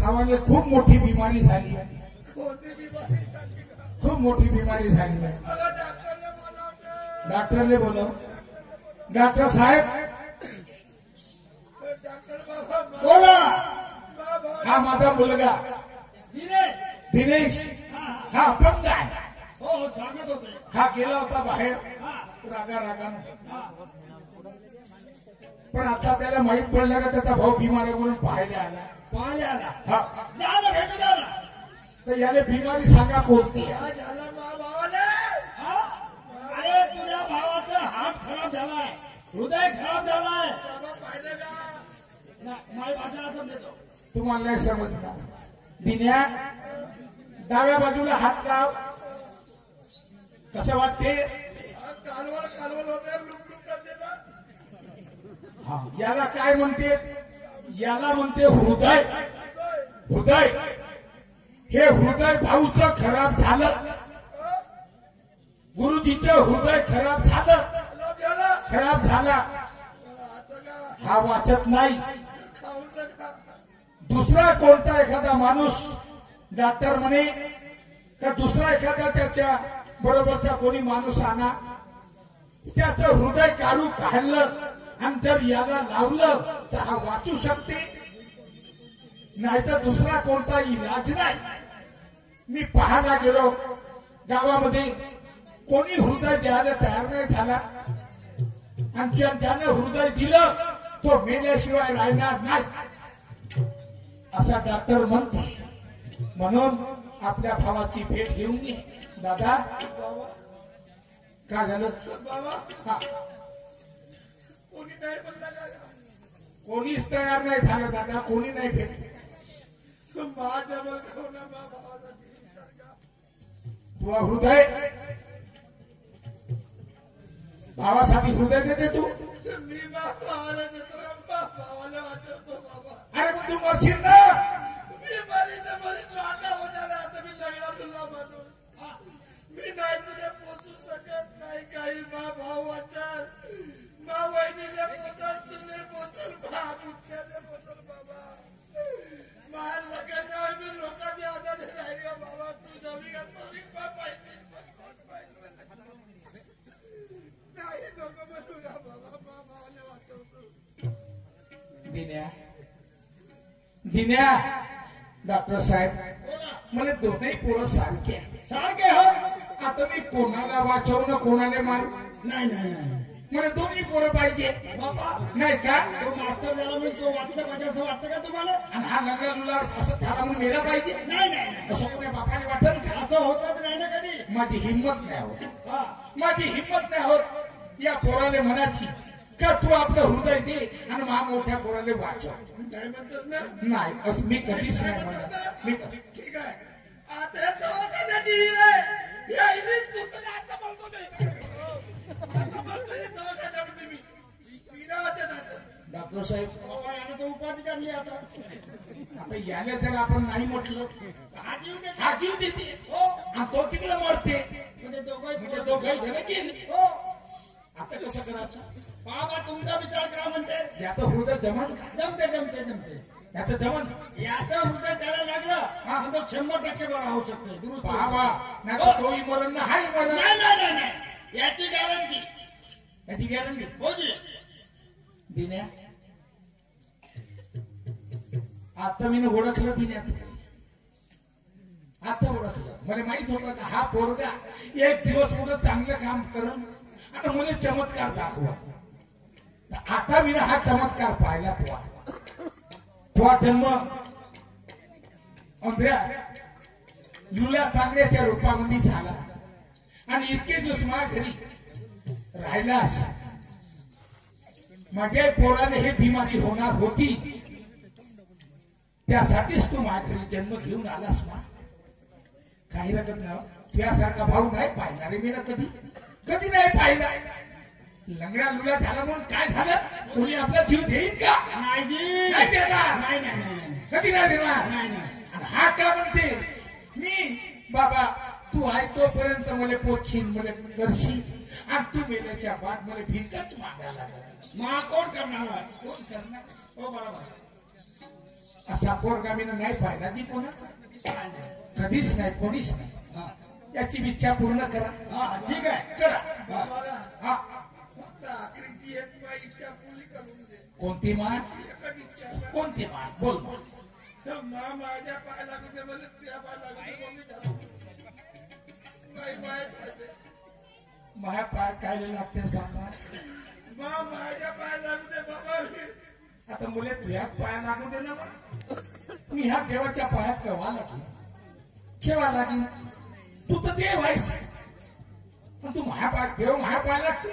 भावाला खूप मोठी बिमारी झाली आहे. खूप मोठी बिमारी झाली आहे. डॉक्टरने बोलव. डॉक्टर साहेब बोला. हा माझा मुलगा दिनेश. हा अपंग आहे. हो सांगत होते. हा गेला होता बाहेर रागानं. पण आता त्याला माहित पडलं का त्याचा भाऊ बिमार आहे म्हणून पाहायला आला. तर याला बिमारी सांगा कोणती आहे. अरे तुझ्या भावाचा हात खराब झालाय, हृदय खराब झालाय. तुम्हाला नाही समजणार. दिन्या डाव्या बाजूला हात लाव. कसं वाटते. कालवल होते. याला काय म्हणते. याला म्हणते हृदय. हृदय हे हृदय भाऊचं खराब झालं. गुरुजीचं हृदय खराब झाला. हा वाचत नाही. दुसरा कोणता एखादा माणूस डॉक्टर म्हणे का दुसरा एखादा त्याच्या बरोबरचा कोणी माणूस आणा, त्याचं हृदय काढलं आणि जर याला लावलं तर हा वाचू शकते. नाहीतर दुसरा कोणता इलाज नाही. मी पाहायला गेलो गावामध्ये कोणी हृदय द्यायला तयार नाही झाला. आणि ज्यानं हृदय दिलं तो मेल्याशिवाय राहणार नाही असा डॉक्टर म्हणते. म्हणून आपल्या भावाची भेट घेऊन घे. दादा काय झालं बाबा. कोणीच तयार नाही झालं दादा. कोणी नाही भेटले. तुझा हृदय भावासाठी हृदय देते तू. अरे मग तू मरशील ना. मी नाही तुझे पोचू शकत नाही. काही मा भाऊ वाचल, मा वहिनीला पोचल, तुझे पोचल, पोचल बाबा. माझ्या लग्न मी लोकांची आदर राहिली बाबा. तू जमी पाहिजे नाही नको बनूया बाबा. भावाला वाचवतो. दिन्या डॉक्टर साहेब मला दोन्ही पोरं सारखे हो. आता मी कोणाला वाचवणं कोणाला मारू. नाही मला दोन्ही पोरं पाहिजे बाबा. नाही का. तो मास्तर झाला म्हणून तो वाचलं पाहिजे असं वाटतं का तुम्हाला. आणि हा लग्न लुलार असं झाला म्हणून मेला पाहिजे. नाही असं कोणत्या बापाने वाटत का. असं होतच नाही ना कधी. माझी हिंमत नाही होत. या पोराला म्हणायची का तू आपलं हृदय दे आणि मोठ्या पोराला वाचव. काय म्हणतोस ना. नाही असं मी कधीच नाही म्हणत. मी ठीक आहे. आता डॉक्टर साहेब यानं तो उपाधी काढली. आता याला त्याला आपण नाही म्हटलं हा जीव देते. आणि तो तिकडे मरते. म्हणजे दोघंही जण गेले. आता कसं करायचं. बाबा तुमचा विचार करा म्हणते. याचं हृदय जमन का. जमते याचं जमन. याचं हृदय त्याला लागलं म्हणजे तो 100% बरा होऊ शकतो दुरुस्त होऊ बाबा शकतो. नाही तर तोही मरण ना हाही मरण नाही नाही नाही नाही याची गॅरंटी याची गॅरंटी हो जी. दिन्या आता मी ओळखलं दिन्यात आता ओळखलं मला माहित होतं का हा पोरगा एक दिवस कुठं चांगलं काम करून आणि मला चमत्कार दाखवा. आता मी हा चमत्कार पाहिला तो जन्म अंधऱ्या लुल्या तांगड्याच्या रूपामध्ये झाला आणि इतके दिवस माझ्या घरी राहिलास. माझ्या पोराने हे बिमारी होणार होती त्यासाठीच तू माझ्या घरी जन्म घेऊन आलास. मा काही रकत ना तुझ्यासारखा भाऊ नाही पाहिला रे मी ना कधी कधी नाही पाहिला. लंगड्या लुल्या झाला म्हणून काय झालं कोणी आपला जीव देईन का नाही नाही देणार नाही नाही नाही कधी नाही देणार. नाही नाही आणि हा का म्हणते मी बाबा तू आहे तोपर्यंत मला पोचशील मला करशील आणि तू मेल्याच्या बाद मला भिकच मागायला लागला. मग कोण करणार आहे? कोण करणार हो बरोबर. असा पोरगा मी नाही पाहिला जी कोणाचा कधीच नाही कोणीच नाही. हा याची इच्छा पूर्ण करा. हा ठीक आहे करा बाबाला हा फक्त आखरीची एक माई इच्छा पूर्ण करून दे. कोणती मान एकच इच्छा आहे. कोणती मान बोल मान. तर माझ्या पाय लागू दे म्हणजे त्या पाय लागू दे बोलली झालं. नाही माहित आहे. माझ्या पाय काय लागतेस बाबा. माझ्या पाय लागू दे बाबा. आता मुले तुझ्या पाया लागू दे ना बा. मी ह्या देवाच्या पायात केव्हा लागेल केव्हा लागेल. तू तर देव आहेस पण तू महापाय देव महापाय लागते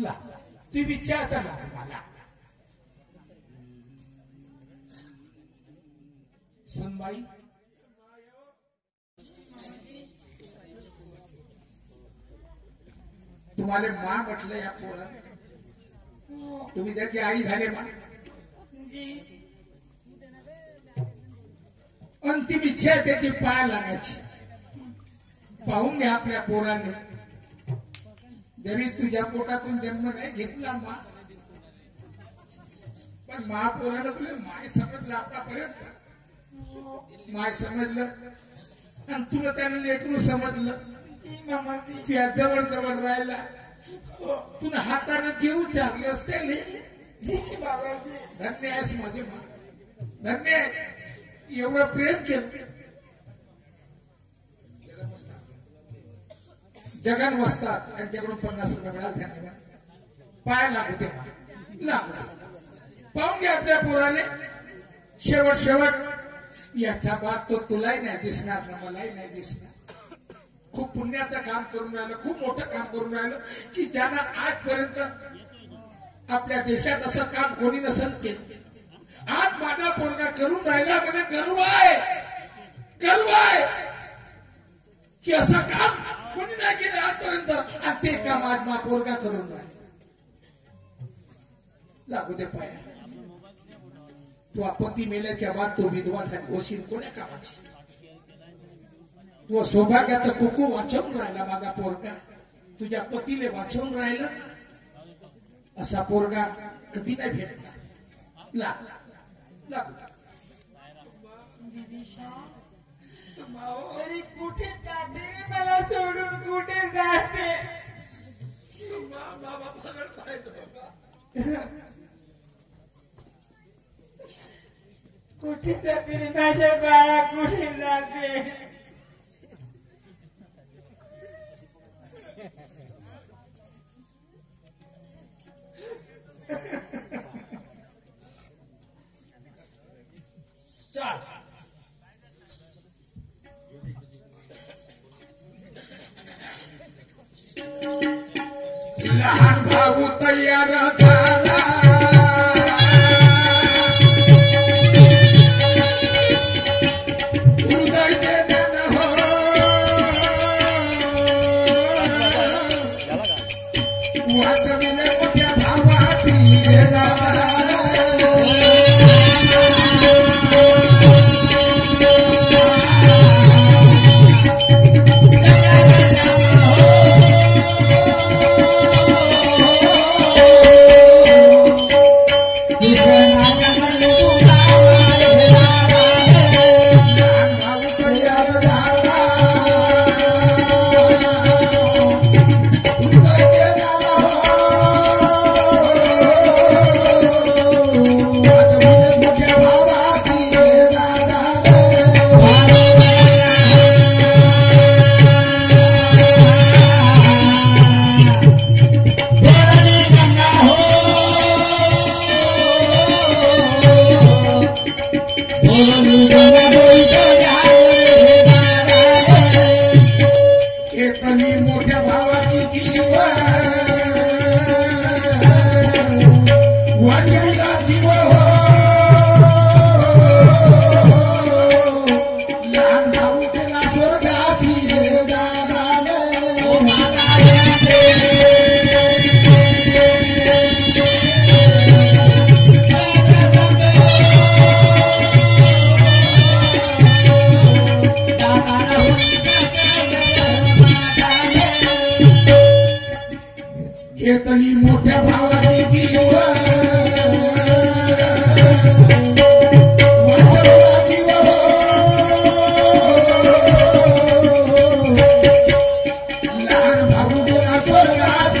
लाग ती विचार तर लाग मला. सनबाई तुम्हाला मा म्हटलं या पोरा तुम्ही त्याची आई झाले मा. अंतिम इच्छा आहे त्याची पाय लागायची. पाहून घ्या आपल्या पोराने जरी तुझ्या पोटातून जन्म नाही घेतला मा पण महापोरानं तुला माय समजलं आतापर्यंत. माय समजलं आणि तुला त्यानं लेकरू समजलं. तुझ्या जवळ जवळ राहिला तुला हाताने जीव चारले असते धन्य आहेस माझे मा धन्य आहे. एवढं प्रेम केलं जगन वसतात त्यांच्याकडून 50 रुपये मिळाले त्यांना पाय लागू दे लागू दे. पाहून घ्या आपल्या पोराने शेवट शेवट याच्या बाद तो तुलाही नाही दिसणार ना मलाही नाही दिसणार. खूप पुण्याचं काम करून राहिलं खूप मोठं काम करून राहिलं की ज्यांना आजपर्यंत आपल्या देशात असं काम कोणी नसन केलं. आज माझा पोरगा करून राहिला मला गर्व आहे की असं काम कोणी नाही केलं आजपर्यंत आणि ते काम आज माझा पोरगा करून राहिला. लागू दे पाया. तू आपत्ती मेल्याच्या बाद तो विधवा घोषित कोण्या कामाची. तो सौभाग्याचं कुकू वाचवून राहिला माझा पोरगा तुझ्या पतीले वाचवून राहिला. असा पोरगा कधी नाही भेटणार. लागू तरी कुठे जाते रे मला सोडून कुठे जाते. बाबा पगड पाहिजे कुठे जाते रे माझ्या बाळा कुठे जाते. चाल लहान भाऊ तयार झाला हृदय देण्यानं हो वाचविले मोठ्या भावाची घेतली मोठ्या भावाची जीव वाचवला जीव लहान भाऊ गेला स्वर्गात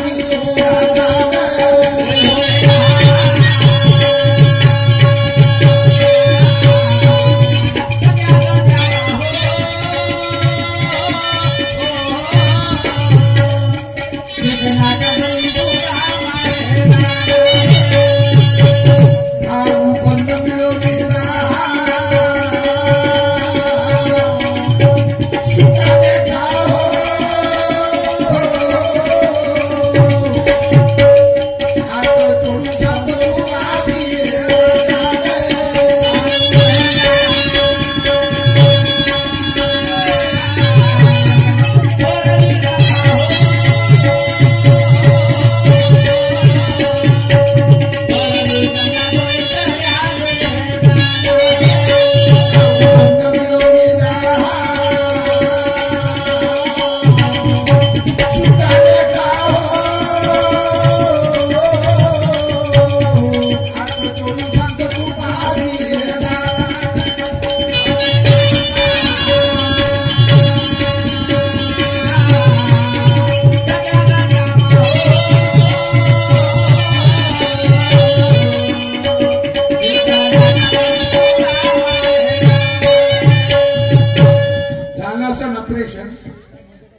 ऑपरेशन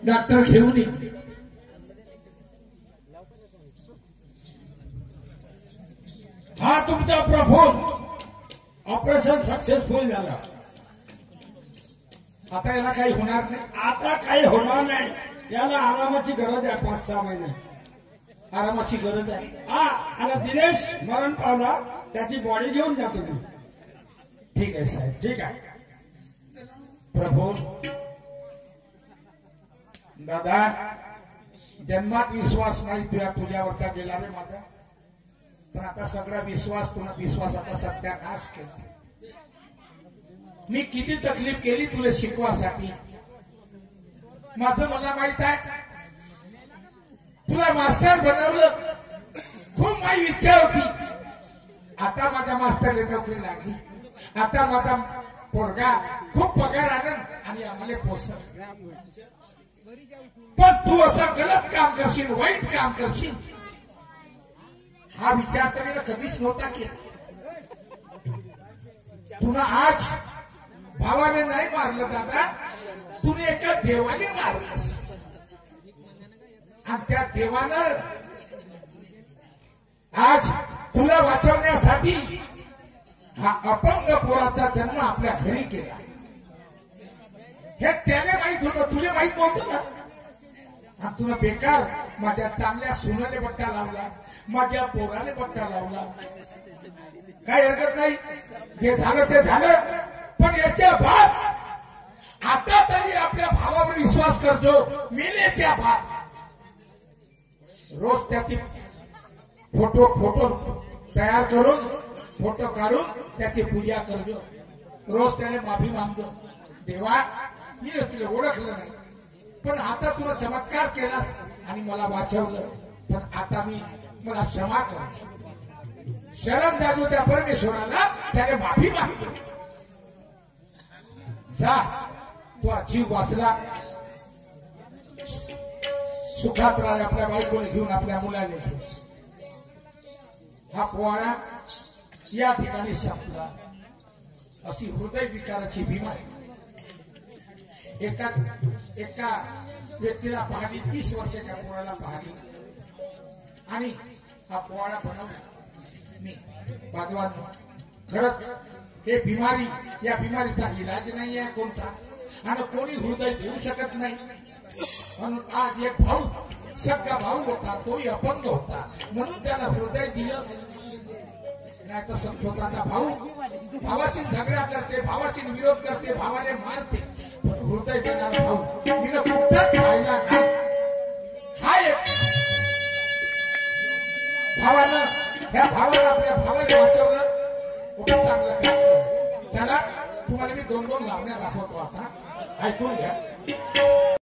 डॉक्टर घेऊन ये. हा तुमचा प्रफोल ऑपरेशन सक्सेसफुल झाला. आता याला काही होणार नाही. आता काही होणार नाही. याला आरामाची गरज आहे. 5-6 महिने आरामाची गरज आहे. हा. आणि दिनेश मरण पावला. त्याची बॉडी घेऊन जा तुम्ही. ठीक आहे साहेब. ठीक आहे. प्रभू दादा जन्मात विश्वास नाही तुझ्यावरचा गेला रे माझा. पण आता सगळा विश्वास तुला विश्वासाचा सत्यानाश केला. मी किती तकलीफ केली तुला शिकवासाठी. माझं मला माहित आहे. तुला मास्टर बनवलं. खूप माझी इच्छा होती. आता माझ्या मास्टरला नोकरी लागली. आता माझा पोरगा खूप पगार आणन आणि आम्हाला पोसत. पण तू असं गलत काम करशील, वाईट काम करशील हा विचार तर मी कधीच नव्हता केला. तुला आज भावाने नाही मारलं दादा. तुने एका देवाने मारलंस. आणि त्या देवानं आज तुला वाचवण्यासाठी हा अपंग पोराचा जन्म आपल्या घरी केला. हे त्याने माहित होतं. तुला माहित नव्हतं ना. आणि तुला बेकार माझ्या चांगल्या सुनाले बट्टा लावला. माझ्या पोराने बट्टा लावला. काही हरकत नाही. जे झालं ते झालं. पण याच्या बाद आता तरी आपल्या भावावर विश्वास करतो. मेलेच्या बाद रोज त्याची फोटो तयार करून फोटो काढून त्याची पूजा करतो. रोज त्याने माफी मागतो. देवा मी तुला ओळखलं नाही. पण आता तुला चमत्कार केला आणि मला वाचवलं. पण आता मला क्षमा कर. शरण जातो त्या परमेश्वराला. त्याने माफी मागतो. जा तो जीव वाचला. सुखात राहा. आपल्या बायकोने घेऊन आपल्या मुलाने घेऊन. हा पोवाडा या ठिकाणी संपला. अशी हृदय विकाराची बिमारी एका व्यक्तीला पाहली. 30 वर्षाच्या पोराला पाहली आणि हा पोवाडा बनवला मी. भगवान खरंच हे बिमारी, या बिमारीचा इलाज नाही आहे कोणता. आणि कोणी हृदय देऊ शकत नाही. म्हणून आज एक भाऊ सगळा भाऊ होता. तोही अपंग होता. म्हणून त्याला हृदय दिलं. नाही तर समजोताचा भाऊ भावाशी झगडा करते, भावाशी विरोध करते, भावाने मारते. पण हृदय देणारा भाऊ मी कुठंच पाहिला नाही. हा एक भावानं ह्या भावाला आपल्या भावाने वाचवलं. कुठं चांगलं काम केलं. त्याला तुम्हाला मी 2-2 लावण्या दाखवतो. आता ऐकून घ्या.